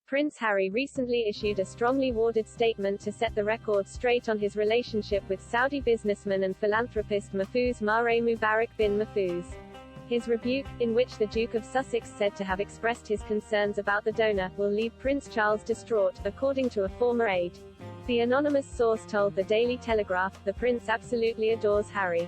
Prince Harry recently issued a strongly worded statement to set the record straight on his relationship with Saudi businessman and philanthropist Mahfouz Mare Mubarak bin Mahfouz. His rebuke, in which the Duke of Sussex said to have expressed his concerns about the donor, will leave Prince Charles distraught, according to a former aide. The anonymous source told the Daily Telegraph, "The Prince absolutely adores Harry.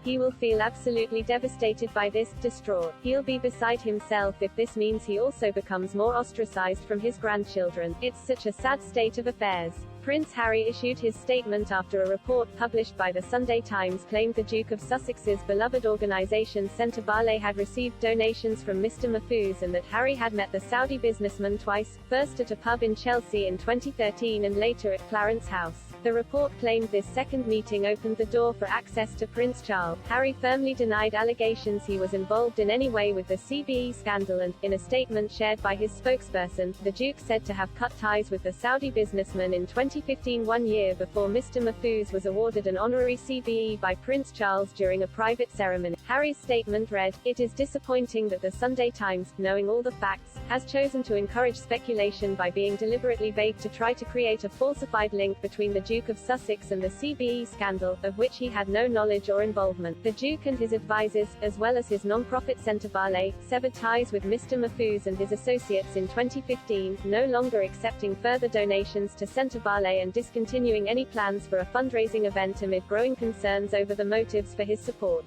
He will feel absolutely devastated by this, distraught. He'll be beside himself if this means he also becomes more ostracized from his grandchildren. It's such a sad state of affairs." Prince Harry issued his statement after a report published by the Sunday Times claimed the Duke of Sussex's beloved organisation Centre Ballet had received donations from Mr. Mahfouz and that Harry had met the Saudi businessman twice, first at a pub in Chelsea in 2013 and later at Clarence House. The report claimed this second meeting opened the door for access to Prince Charles. Harry firmly denied allegations he was involved in any way with the CBE scandal and, in a statement shared by his spokesperson, the Duke said to have cut ties with the Saudi businessman in 2015, 1 year before Mr. Mahfouz was awarded an honorary CBE by Prince Charles during a private ceremony. Harry's statement read, "It is disappointing that the Sunday Times, knowing all the facts, has chosen to encourage speculation by being deliberately vague to try to create a falsified link between the Duke of Sussex and the CBE scandal, of which he had no knowledge or involvement. The Duke and his advisors, as well as his non-profit Centre Ballet, severed ties with Mr. Mahfouz and his associates in 2015, no longer accepting further donations to Centre Ballet and discontinuing any plans for a fundraising event amid growing concerns over the motives for his support."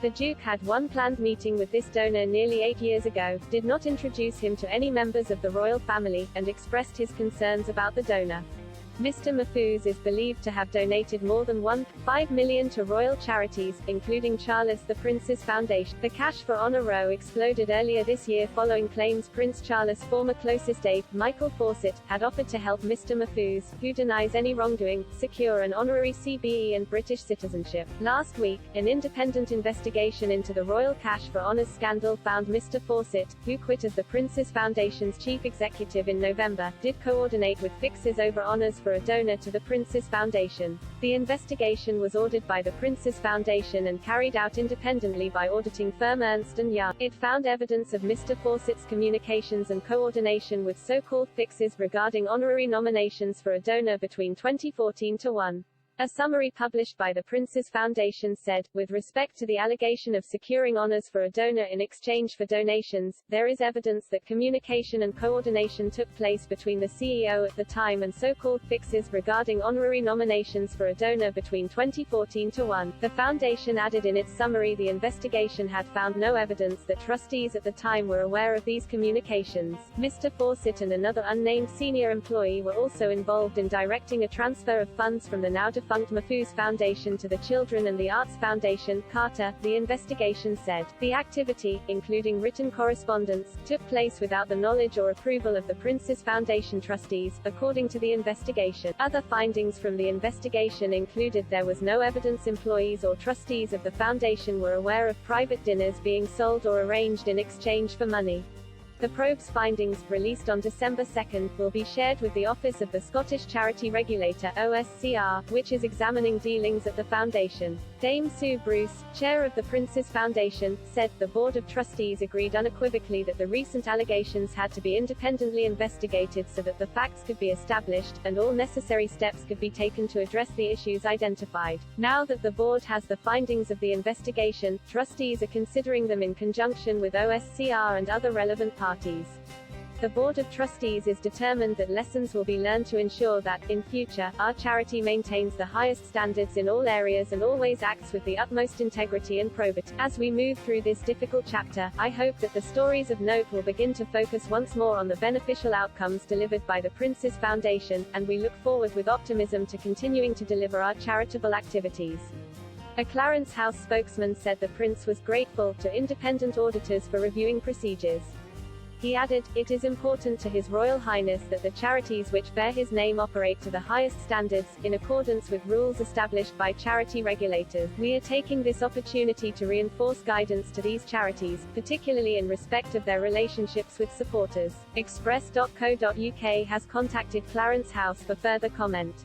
The Duke had one planned meeting with this donor nearly 8 years ago, did not introduce him to any members of the royal family, and expressed his concerns about the donor. Mr. Mahfouz is believed to have donated more than $1.5 million to royal charities, including Charles the Prince's Foundation. The Cash for Honour row exploded earlier this year following claims Prince Charles' former closest aide, Michael Fawcett, had offered to help Mr. Mahfouz, who denies any wrongdoing, secure an honorary CBE and British citizenship. Last week, an independent investigation into the Royal Cash for Honours scandal found Mr. Fawcett, who quit as the Prince's Foundation's chief executive in November, did coordinate with fixes over honours for a donor to the Prince's Foundation. The investigation was ordered by the Prince's Foundation and carried out independently by auditing firm Ernst & Young. It found evidence of Mr. Fawcett's communications and coordination with so-called fixes regarding honorary nominations for a donor between 2014 to 1. A summary published by the Prince's Foundation said, "With respect to the allegation of securing honors for a donor in exchange for donations, there is evidence that communication and coordination took place between the CEO at the time and so-called fixes regarding honorary nominations for a donor between 2014 to 1. The Foundation added in its summary the investigation had found no evidence that trustees at the time were aware of these communications. Mr. Fawcett and another unnamed senior employee were also involved in directing a transfer of funds from the now-defunct Mahfouz Foundation to the Children and the Arts Foundation, Carter," the investigation said. The activity, including written correspondence, took place without the knowledge or approval of the Prince's Foundation trustees, according to the investigation. Other findings from the investigation included there was no evidence employees or trustees of the foundation were aware of private dinners being sold or arranged in exchange for money. The probe's findings, released on December 2, will be shared with the Office of the Scottish Charity Regulator (OSCR), which is examining dealings at the foundation. Dame Sue Bruce, chair of the Prince's Foundation, said, "The Board of Trustees agreed unequivocally that the recent allegations had to be independently investigated so that the facts could be established, and all necessary steps could be taken to address the issues identified. Now that the board has the findings of the investigation, trustees are considering them in conjunction with OSCR and other relevant parties. The Board of Trustees is determined that lessons will be learned to ensure that, in future, our charity maintains the highest standards in all areas and always acts with the utmost integrity and probity. As we move through this difficult chapter, I hope that the stories of note will begin to focus once more on the beneficial outcomes delivered by the Prince's Foundation, and we look forward with optimism to continuing to deliver our charitable activities." A Clarence House spokesman said the Prince was grateful to independent auditors for reviewing procedures. He added, "It is important to His Royal Highness that the charities which bear his name operate to the highest standards, in accordance with rules established by charity regulators. We are taking this opportunity to reinforce guidance to these charities, particularly in respect of their relationships with supporters." Express.co.uk has contacted Clarence House for further comment.